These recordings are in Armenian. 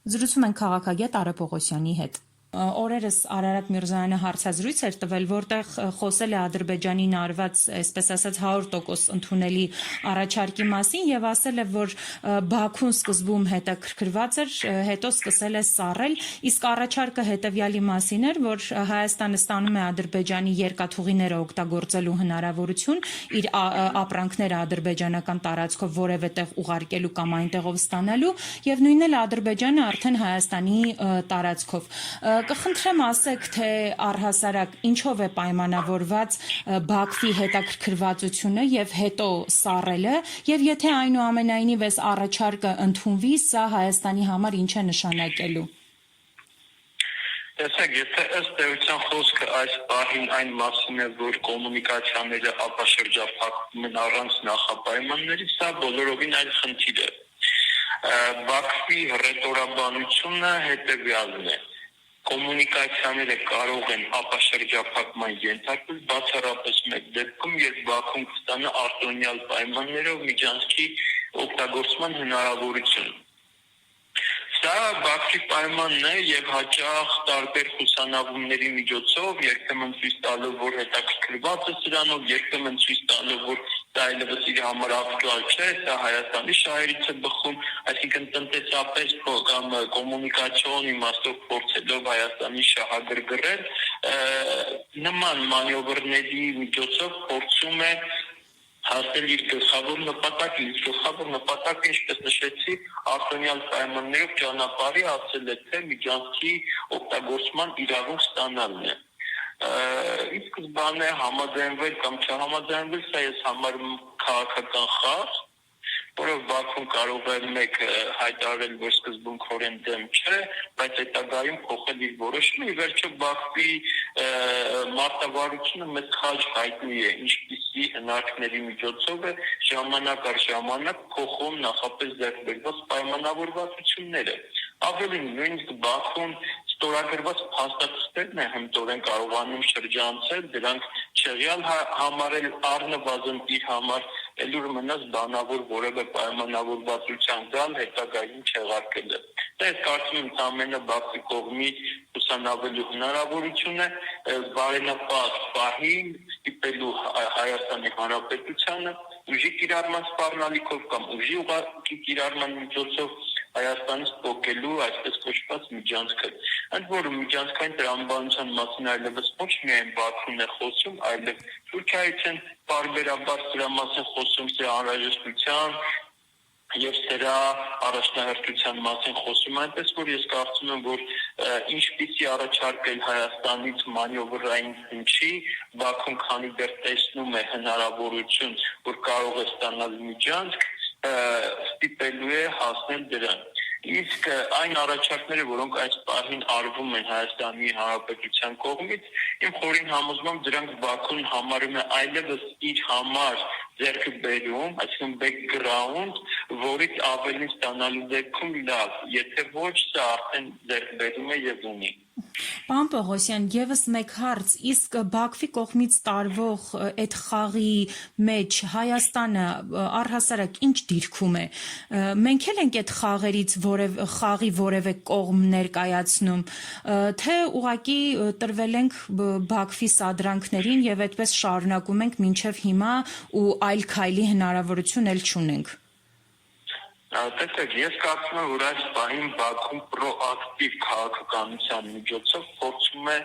Զրուցում ենք քաղաքագետ Արը Պողոսյանի հետ։ Օրերս Արարատ Միրզոյանը հարցազրույց էր տվել, որտեղ խոսել է Ադրբեջանին արված, այսպես ասած, 100% ընդունելի առաջարկի մասին եւ ասել է, որ Բաքուն սկզբում հետաքրքրված էր, հետո սկսել է սառել, իսկ առաջարկը հետեւյալի մասին էր, որ Հայաստանը ստանում է Ադրբեջանի երկաթուղիները օգտագործելու հնարավորություն, իր ապրանքները ադրբեջանական տարածքով որևէ տեղ ուղարկելու կամ այնտեղով ստանալու եւ նույնն էլ Ադրբեջանը արդեն Հայաստանի տարածքով։ Կխնդրեմ ասեք, թե առհասարակ ինչով է պայմանավորված Բաքվի հետաքրքրվածությունը եւ հետո սառելը, եւ եթե այնուամենայնիվ այս առաջարկը ընդունվի, սա Հայաստանի համար ինչ է նշանակելու։ Տեսեք, եթե ըստ էության խոսքը այս պահին այն մասին է, որ կոմունիկացիաները ապաշրջափակվում են առանց նախապայմանների, սա բոլորովին այլ խնդիր է։ Բաքվի հռետորաբանությունը հետեւյալն է. կոմունիկացիաները կարող են ապաշրջափակման ենթարկվել բացառապես մեկ դեպքում, երբ Բաքուն կստանա արտոնյալ պայմաններով միջանցքի օգտագործման հնարավորություն։ Սա Բաքվի պայմանն է եւ հաճախ տարբեր խուսանավումների միջոցով երբեմն ցույց տալով, որ հետաքրքրված է սրանով, երբեմն ցույց տալով, որ դա այլևս իր համար ակտուալ չէ, դա Հայաստանի շահերից է բխում, այսինքն տնտեսապես կամ կոմունիկացիոն իմաստով փորձելով Հայաստանի շահագրգռել, նման մանևրների միջոցով փորձում է հասնել իր գլխավոր նպատակին, ինչպես նշեցի, արտոնյալ պայմաններով ճանապարհի ասել է, թե միջանցքի օգտագործման իրավունք ստանալն է։ Իսկ սկզբանե համաձայնվել կամ չհամաձայնվել, սա ես համարում քաղաքական խաղ, որով Բաքուն կարող է մեկ հայտարարել, որ սկզբունքորեն դեմ չէ, բայց հետագայում փոխել իր որոշումը, ի վերջո Բաքվի մարտավարությունը մեծ խաչ հայտնի է, ինչպիսի հնարքների միջոցով է ժամանակ առ ժամանակ փոխում նախապես ձեռք բերված պայմանավորվածությունները։ Ավելին, նույնիսկ Բաքուն ստորագրված փաստաթղթերն է հմտորեն կարողանում շրջանցել, դրանք չեղյալ համարել առնվազն իր համար, ելուր մնաց բանավոր որևէ պայմանավորվածության գալ հետագայում չեղարկելը։ Դա ես կարծում եմ ամենը Բաքվի կողմից ուսանավելու հնարավորություն է, բարենպաստ պահին ստիպելու Հայաստանի Հանրապետությանը ուժի կիրառման սպառնալիքով կամ ուժի ուղղակի կիրառման միջոցով Հայաստանից փոխելու այսպես կոչված միջանցքը։ Ընդ որում միջանցքային տրամաբանության մասին այլևս ոչ միայն Բաքուն է խոսում, այլև Թուրքիայից են բարբերաբար սրա մասին խոսում, սրա անհրաժեշտության եւ սրա առաջնահերթության մասին խոսում, այնպես որ ես կարծում եմ, որ ինչպիսի առաջարկել Հայաստանից մանևրային հնչի, Բաքուն քանի դեռ տեսնում է հնարավորություն, որ կարող է ստանալ միջանցք, ստիպելու է հասնել դրան։ Իսկ այն առաջարկները, որոնք այս պահին արվում են Հայաստանի Հանրապետության կողմից, իմ խորին համոզմամբ դրանք Բաքուն համարում է այլևս իր համար ձեռքը բերում, այսինքն background, որից ավելին ստանալու դեպքում լավ, եթե ոչ, սա արդեն ձեռք բերում է եւ ունի։ Պարոն Պողոսյան, եւս մեկ հարց, իսկ Բաքվի կողմից տարվող այդ խաղի մեջ Հայաստանը առհասարակ ինչ դիրքում է։ Մենք էլ ենք այդ խաղերից խաղի որևէ կողմ ներկայացնում, թե ուղղակի տրվել ենք Բաքվի սադրանքներին եւ այդպես շարունակում ենք մինչեւ հիմա ու այլ քայլի հնարավորություն էլ չունենք։ Տեսեք, ես կարծում եմ, որ այս պահին Բաքուն պրոակտիվ քաղաքականության միջոցով փորձում է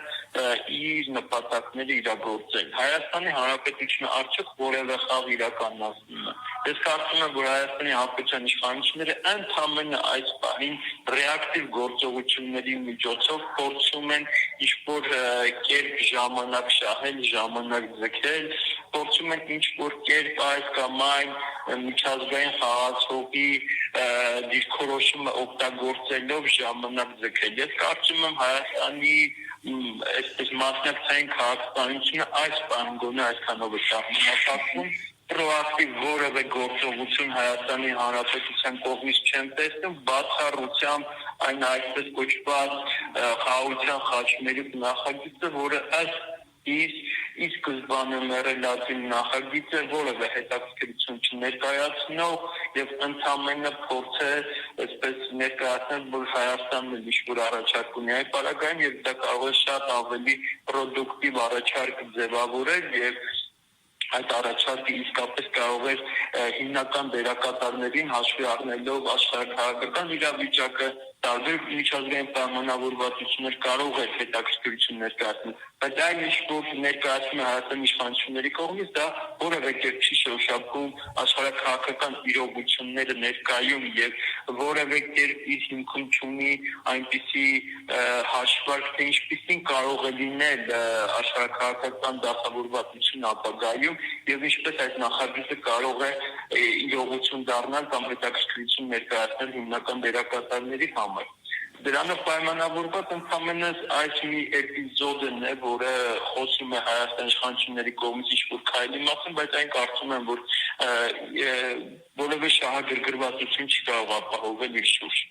իր նպատակները իրագործել։ Հայաստանի Հանրապետությունը արդյոք որևէ խաղ իրականացնում է։ Ես կարծում եմ, որ Հայաստանի Հանրապետության իշխանությունները ընդհանրապես այս պահին ռեակտիվ գործողությունների միջոցով փորձում են ինչ-որ կերպ ժամանակ շահել, ժամանակ ձգել, փորձում են ինչ-որ կերպ այս կամ այն միջազգային խաղացողի դիրքորոշումը օգտագործելով ժամանակ ձգել։ Ես կարծում եմ Հայաստանի այսպես մասնակցային քաղաքականությունը այս բան գոնե այսքանով է շահմանակում, պրոակտիվ որևէ գործողություն Հայաստանի Հանրապետության կողմից չեմ տեսնում, բացառությամբ այն այսպես կոչված խաղաղության խաչմերի նախագիծը, որը ըստ ի սկզբանե մեռելածին նախագիծը որևէ հետաքրքրություն չներկայացնող եւ ընդամենը փորձ է այսպես ներկայացնել, որ Հայաստանն էլ ինչ-որ առաջարկ ունի այդ պարագայում եւ դա կարող է շատ ավելի պրոդուկտիվ առաջարկ ձևավորել եւ այդ առաջարկը իսկապես կարող է հիմնական դերակատարներին հաշվի առնելով աշխարհաքաղաքական իրավիճակը տարբեր միջազգային պայմանավորվածություններ կարող է հետաքրքրություն ներկայացնել, բայց այն ինչ որ ներկայացնում է Հայաստանի իշխանությունների կողմից, դա որևէ կերպ չի շոշափում աշխարհաքաղաքական իրողությունները ներկայում եւ որևէ կերպ իր հիմքում չունի այնպիսի հաշվարկ, թե ինչպիսին կարող է լինել աշխարհաքաղաքական դասավորվածություն ապագայում եւ ինչպես այդ նախագիծը կարող է իրողություն դառնալ կամ հետաքրքրություն ներկայացնել հիմնական դերակատարների համար։ Դրանով պայմանավորված ընդհանրապես այս մի էպիզոդն է, որը խոսում է Հայաստանի իշխանությունների կողմից ինչ-որ քայլի մասին, բայց այն կարծում եմ, որ որևէ շահագրգռվածություն չի կարող ապահովել իր շուրջ։